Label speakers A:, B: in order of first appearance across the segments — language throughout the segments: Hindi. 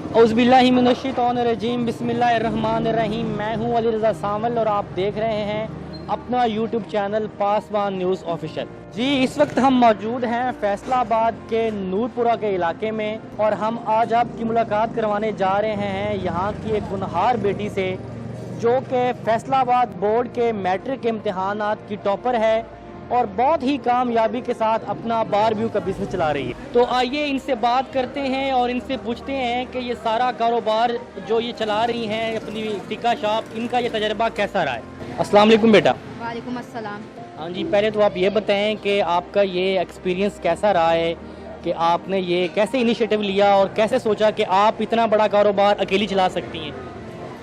A: औज़ुबिल्लाहिमिनश्शैतानिर्रजीम बिस्मिल्लाहिर्रहमानिर्रहीम। मैं हूं अली रज़ा सामल और आप देख रहे हैं अपना YouTube channel Paswan news official. जी, इस वक्त हम मौजूद हैं फैसलाबाद के नूरपुरा के इलाके में और हम आज आपकी मुलाकात करवाने जा रहे हैं यहाँ की एक गुनहार बेटी से जो कि फैसलाबाद बोर्ड के मैट्रिक के इम्तहानात की टॉपर है और बहुत ही कामयाबी के साथ अपना बारबेक्यू का बिजनेस चला रही है। तो आइए इनसे बात करते हैं और इनसे पूछते हैं कि ये सारा कारोबार जो ये चला रही हैं अपनी टिक्का शॉप, इनका ये तजर्बा कैसा रहा है। अस्सलाम वालेकुम बेटा।
B: वालेकुम अस्सलाम।
A: हाँ जी, पहले तो आप ये बताएं कि आपका ये एक्सपीरियंस कैसा रहा है कि आपने ये कैसे इनिशिएटिव लिया और कैसे सोचा कि आप इतना बड़ा कारोबार अकेली चला सकती हैं।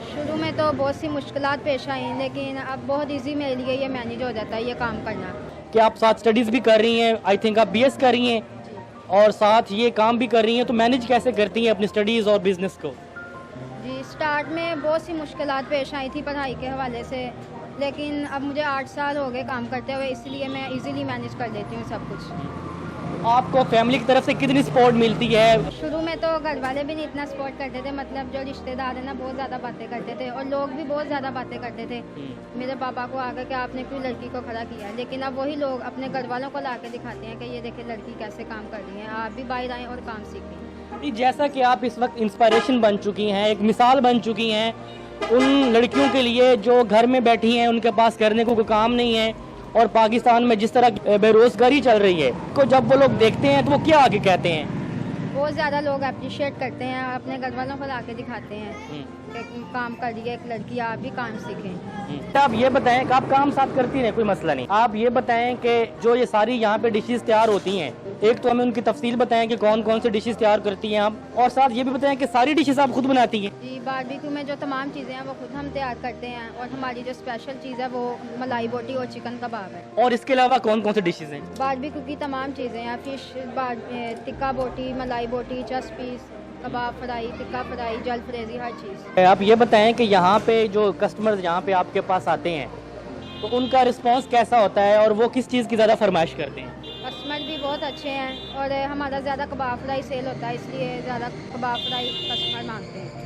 B: शुरू में तो बहुत सी मुश्किलात पेश आई, लेकिन अब बहुत इजी मेरे लिए ये मैनेज हो जाता है ये काम करना।
A: कि आप साथ स्टडीज़ भी कर रही हैं, आई थिंक आप बीएस कर रही हैं और साथ ये काम भी कर रही हैं, तो मैनेज कैसे करती हैं अपनी स्टडीज़ और बिज़नेस को?
B: जी, स्टार्ट में बहुत सी मुश्किलात पेश आई थी पढ़ाई के हवाले से, लेकिन अब मुझे 8 साल हो गए काम करते हुए, इसलिए मैं इजीली मैनेज कर लेती हूँ सब कुछ।
A: आपको फैमिली की तरफ से कितनी सपोर्ट मिलती है?
B: शुरू में तो घर वाले भी नहीं इतना सपोर्ट करते थे, मतलब जो रिश्तेदार है ना बहुत ज़्यादा बातें करते थे और लोग भी बहुत ज़्यादा बातें करते थे मेरे पापा को आकर कि आपने क्यों लड़की को खड़ा किया। लेकिन अब वही लोग अपने घर वालों को ला के दिखाते हैं कि ये देखिए लड़की कैसे काम कर रही है, आप भी बाहर आएँ और काम सीखें।
A: जैसा कि आप इस वक्त इंस्पायरेशन बन चुकी हैं, एक मिसाल बन चुकी हैं उन लड़कियों के लिए जो घर में बैठी हैं, उनके पास करने को कोई काम नहीं है और पाकिस्तान में जिस तरह बेरोजगारी चल रही है, तो जब वो लोग देखते हैं तो वो क्या आगे कहते हैं?
B: बहुत ज़्यादा लोग अप्रिशिएट करते हैं, अपने घर वालों को ला के दिखाते हैं कि काम कर रही है एक लड़की, आप भी काम सीखें।
A: आप ये बताएं कि आप काम साथ करती हैं, कोई मसला नहीं। आप ये बताएं कि जो ये सारी यहाँ पे डिशेस तैयार होती हैं, एक तो हमें उनकी तफसील बताएं कि कौन कौन सी डिशेस तैयार करती हैं आप, और साथ ये भी बताएं कि सारी डिशेस आप खुद बनाती हैं।
B: जी, बारबेक्यू में जो तमाम चीज़ें हैं वो खुद हम तैयार करते हैं और हमारी जो स्पेशल चीज़ है वो मलाई बोटी और चिकन कबाब है।
A: और इसके अलावा कौन कौन सी डिशेस हैं?
B: बारबेक्यू की तमाम चीज़ें हैं, फिश, टिक्का बोटी, मलाई बोटी, चस्ट पीस, कबाब फ्राई, टिक्का फ्राई, जल फ्रेजी, हर चीज़।
A: आप ये बताएं कि यहाँ पे जो कस्टमर्स यहाँ पे आपके पास आते हैं तो उनका रिस्पांस कैसा होता है और वो किस चीज़ की ज़्यादा फरमाइश करते हैं?
B: कस्टमर भी बहुत अच्छे हैं और हमारा ज़्यादा कबाब फ्राई सेल होता है, इसलिए ज़्यादा कबाब फ्राई कस्टमर मांगते हैं।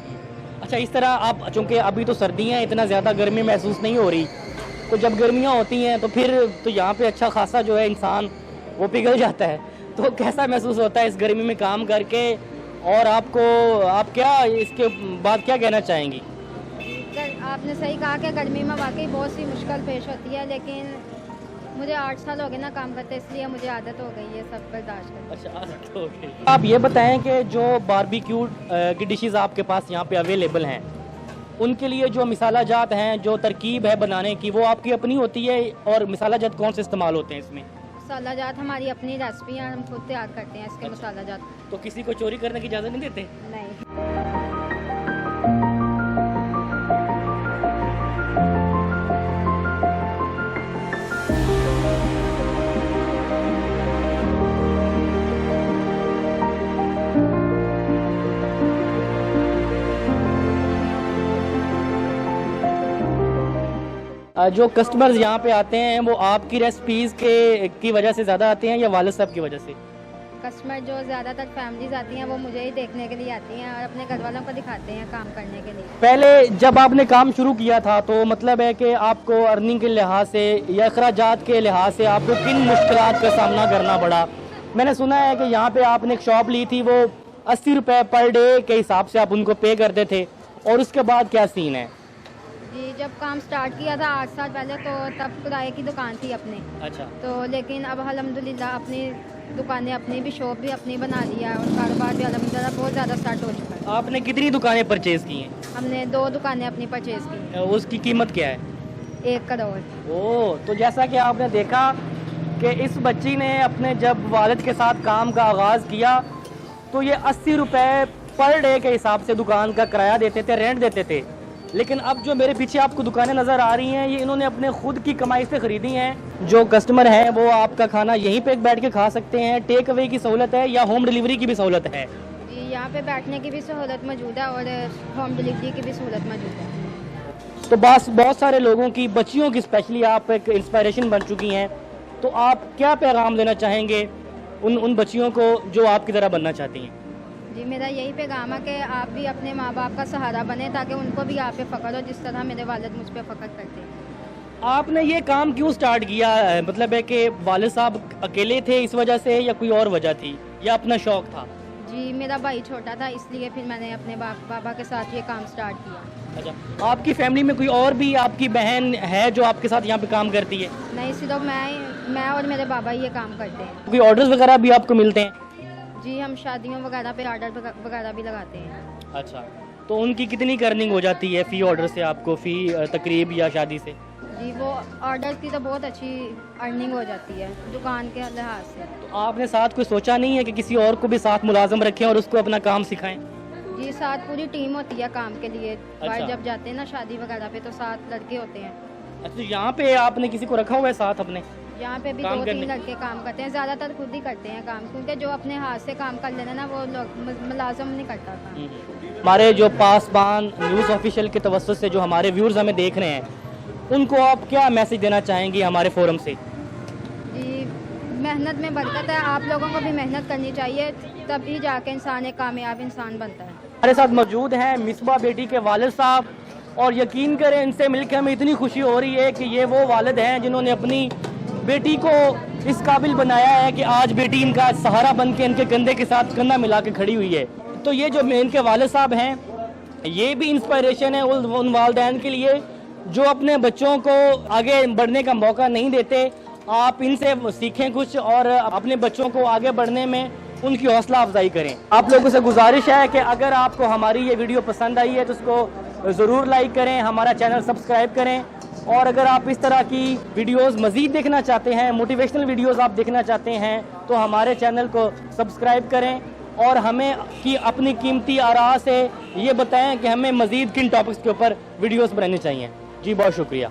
A: अच्छा, इस तरह आप, चूँकि अभी तो सर्दियाँ हैं, इतना ज़्यादा गर्मी महसूस नहीं हो रही, तो जब गर्मियाँ होती हैं तो फिर तो यहाँ पे अच्छा खासा जो है इंसान वो पिघल जाता है, तो कैसा महसूस होता है इस गर्मी में काम करके? और आप क्या इसके बाद क्या कहना चाहेंगी?
B: आपने सही कहा कि गर्मी में वाकई बहुत सी मुश्किल पेश होती है, लेकिन मुझे 8 साल हो गए ना काम करते, इसलिए मुझे आदत हो गई है सब बर्दाश्त करने।
A: अच्छा, आदत हो गई। आप ये बताएं कि जो बारबेक्यू की डिशेस आपके पास यहाँ पे अवेलेबल हैं, उनके लिए जो मिसाला जात हैं, जो तरकीब है बनाने की, वो आपकी अपनी होती है और मिसाला जात कौन से इस्तेमाल होते हैं इसमें?
B: मसाला जात हमारी अपनी रेसिपी है, हम खुद तैयार करते हैं इसके मसाला जात।
A: तो किसी को चोरी करने की इजाज़त नहीं देते?
B: नहीं।
A: जो कस्टमर्स यहाँ पे आते हैं वो आपकी रेसिपीज़ की वजह से ज़्यादा आते हैं या वालिद साहब की वजह से?
B: कस्टमर जो ज़्यादातर फैमिलीज आती हैं वो मुझे ही देखने के लिए आती हैं और अपने घर वालों को दिखाते हैं काम करने के लिए।
A: पहले जब आपने काम शुरू किया था तो मतलब है कि आपको अर्निंग के लिहाज से या अखराजात के लिहाज से आपको किन मुश्किलात का सामना करना पड़ा? मैंने सुना है कि यहाँ पे आपने एक शॉप ली थी, वो 80 रुपये पर डे के हिसाब से आप उनको पे करते थे, और उसके बाद क्या सीन है?
B: जी, जब काम स्टार्ट किया था 8 साल पहले तो तब किराए की दुकान थी अपने।
A: अच्छा।
B: तो लेकिन अब अल्हम्दुलिल्लाह अपनी दुकानें, अपनी भी शॉप भी अपनी बना लिया और कारोबार भी अल्हम्दुलिल्लाह बहुत ज़्यादा स्टार्ट हो चुका है।
A: आपने कितनी दुकानें परचेज़ की हैं?
B: हमने 2 दुकानें अपनी परचेज़ की।
A: उसकी कीमत क्या है?
B: 1 करोड़।
A: ओह, तो जैसा कि आपने देखा कि इस बच्ची ने अपने जब वालिद के साथ काम का आगाज़ किया तो ये 80 रुपये पर डे के हिसाब से दुकान का किराया देते थे, रेंट देते थे। लेकिन अब जो मेरे पीछे आपको दुकानें नज़र आ रही हैं, ये इन्होंने अपने खुद की कमाई से ख़रीदी हैं। जो कस्टमर हैं वो आपका खाना यहीं पे बैठ के खा सकते हैं, टेक अवे की सहूलत है या होम डिलीवरी की भी सहूलत है?
B: जी, यहाँ पे बैठने की भी सहूलत मौजूद है और होम डिलीवरी की भी सहूलत मौजूद है।
A: तो बस बहुत सारे लोगों की, बच्चियों की स्पेशली आप एक इंस्पायरेशन बन चुकी हैं, तो आप क्या पैगाम देना चाहेंगे उन बच्चियों को जो आपकी तरह बनना चाहती हैं?
B: जी, मेरा यही पैगाम है कि आप भी अपने माँ बाप का सहारा बने ताकि उनको भी आप पे फ़ख्र हो जिस तरह मेरे वालिद मुझ पे फ़ख्र करते हैं।
A: आपने ये काम क्यों स्टार्ट किया है? मतलब है कि वालिद साहब अकेले थे इस वजह से, या कोई और वजह थी, या अपना शौक था?
B: जी, मेरा भाई छोटा था इसलिए फिर मैंने अपने पापा के साथ ये काम स्टार्ट किया।
A: अच्छा, आपकी फैमिली में कोई और भी आपकी बहन है जो आपके साथ यहाँ पे काम करती है?
B: नहीं, सिर्फ मैं और मेरे बाबा ही ये काम करते हैं।
A: कोई ऑर्डर्स वगैरह भी आपको मिलते हैं?
B: जी, हम शादियों वगैरह पे ऑर्डर वगैरह भी लगाते हैं।
A: अच्छा, तो उनकी कितनी अर्निंग हो जाती है फ़ी ऑर्डर से आपको, फ़ी तकरीब या शादी से?
B: जी, वो ऑर्डर की तो बहुत अच्छी अर्निंग हो जाती है दुकान के लिहाज से।
A: तो आपने साथ कोई सोचा नहीं है कि किसी और को भी साथ मुलाजम रखें और उसको अपना काम सिखाएं?
B: जी, साथ पूरी टीम होती है काम के लिए।
A: अच्छा।
B: बाहर जब जाते हैं ना शादी वगैरह पे तो साथ लड़के होते हैं।
A: अच्छा, यहाँ पे आपने किसी को रखा हुआ है साथ अपने?
B: यहाँ पे भी
A: काम
B: 2-3
A: करने?
B: लड़के काम करते हैं, ज़्यादातर खुद ही करते हैं काम, क्योंकि जो अपने हाथ से काम कर लेना ना वो लोग मुलाजम नहीं करता काम।
A: हमारे जो पासबान न्यूज़ ऑफिशियल के तवज्जुह से जो हमारे व्यूअर्स हमें देख रहे हैं, उनको आप क्या मैसेज देना चाहेंगी हमारे फोरम से?
B: जी, मेहनत में बरकत है, आप लोगों को भी मेहनत करनी चाहिए, तभी जाके इंसान एक कामयाब इंसान बनता है।
A: हमारे साथ मौजूद हैं मिसबा बेटी के वालिद साहब, और यकीन करें इनसे मिलकर हमें इतनी खुशी हो रही है कि ये वो वालिद हैं जिन्होंने अपनी बेटी को इस काबिल बनाया है कि आज बेटी इनका सहारा बन के इनके कंधे के साथ कंधा मिला के खड़ी हुई है। तो ये जो इनके वालिद साहब हैं, ये भी इंस्पिरेशन है उन वालिदैन के लिए जो अपने बच्चों को आगे बढ़ने का मौका नहीं देते। आप इनसे सीखें कुछ और अपने बच्चों को आगे बढ़ने में उनकी हौसला अफजाई करें। आप लोगों से गुजारिश है कि अगर आपको हमारी ये वीडियो पसंद आई है तो उसको ज़रूर लाइक करें, हमारा चैनल सब्सक्राइब करें, और अगर आप इस तरह की वीडियोस मज़ीद देखना चाहते हैं, मोटिवेशनल वीडियोस आप देखना चाहते हैं, तो हमारे चैनल को सब्सक्राइब करें और हमें की अपनी कीमती आरा से ये बताएं कि हमें मज़ीद किन टॉपिक्स के ऊपर वीडियोस बनाने चाहिए। जी, बहुत शुक्रिया।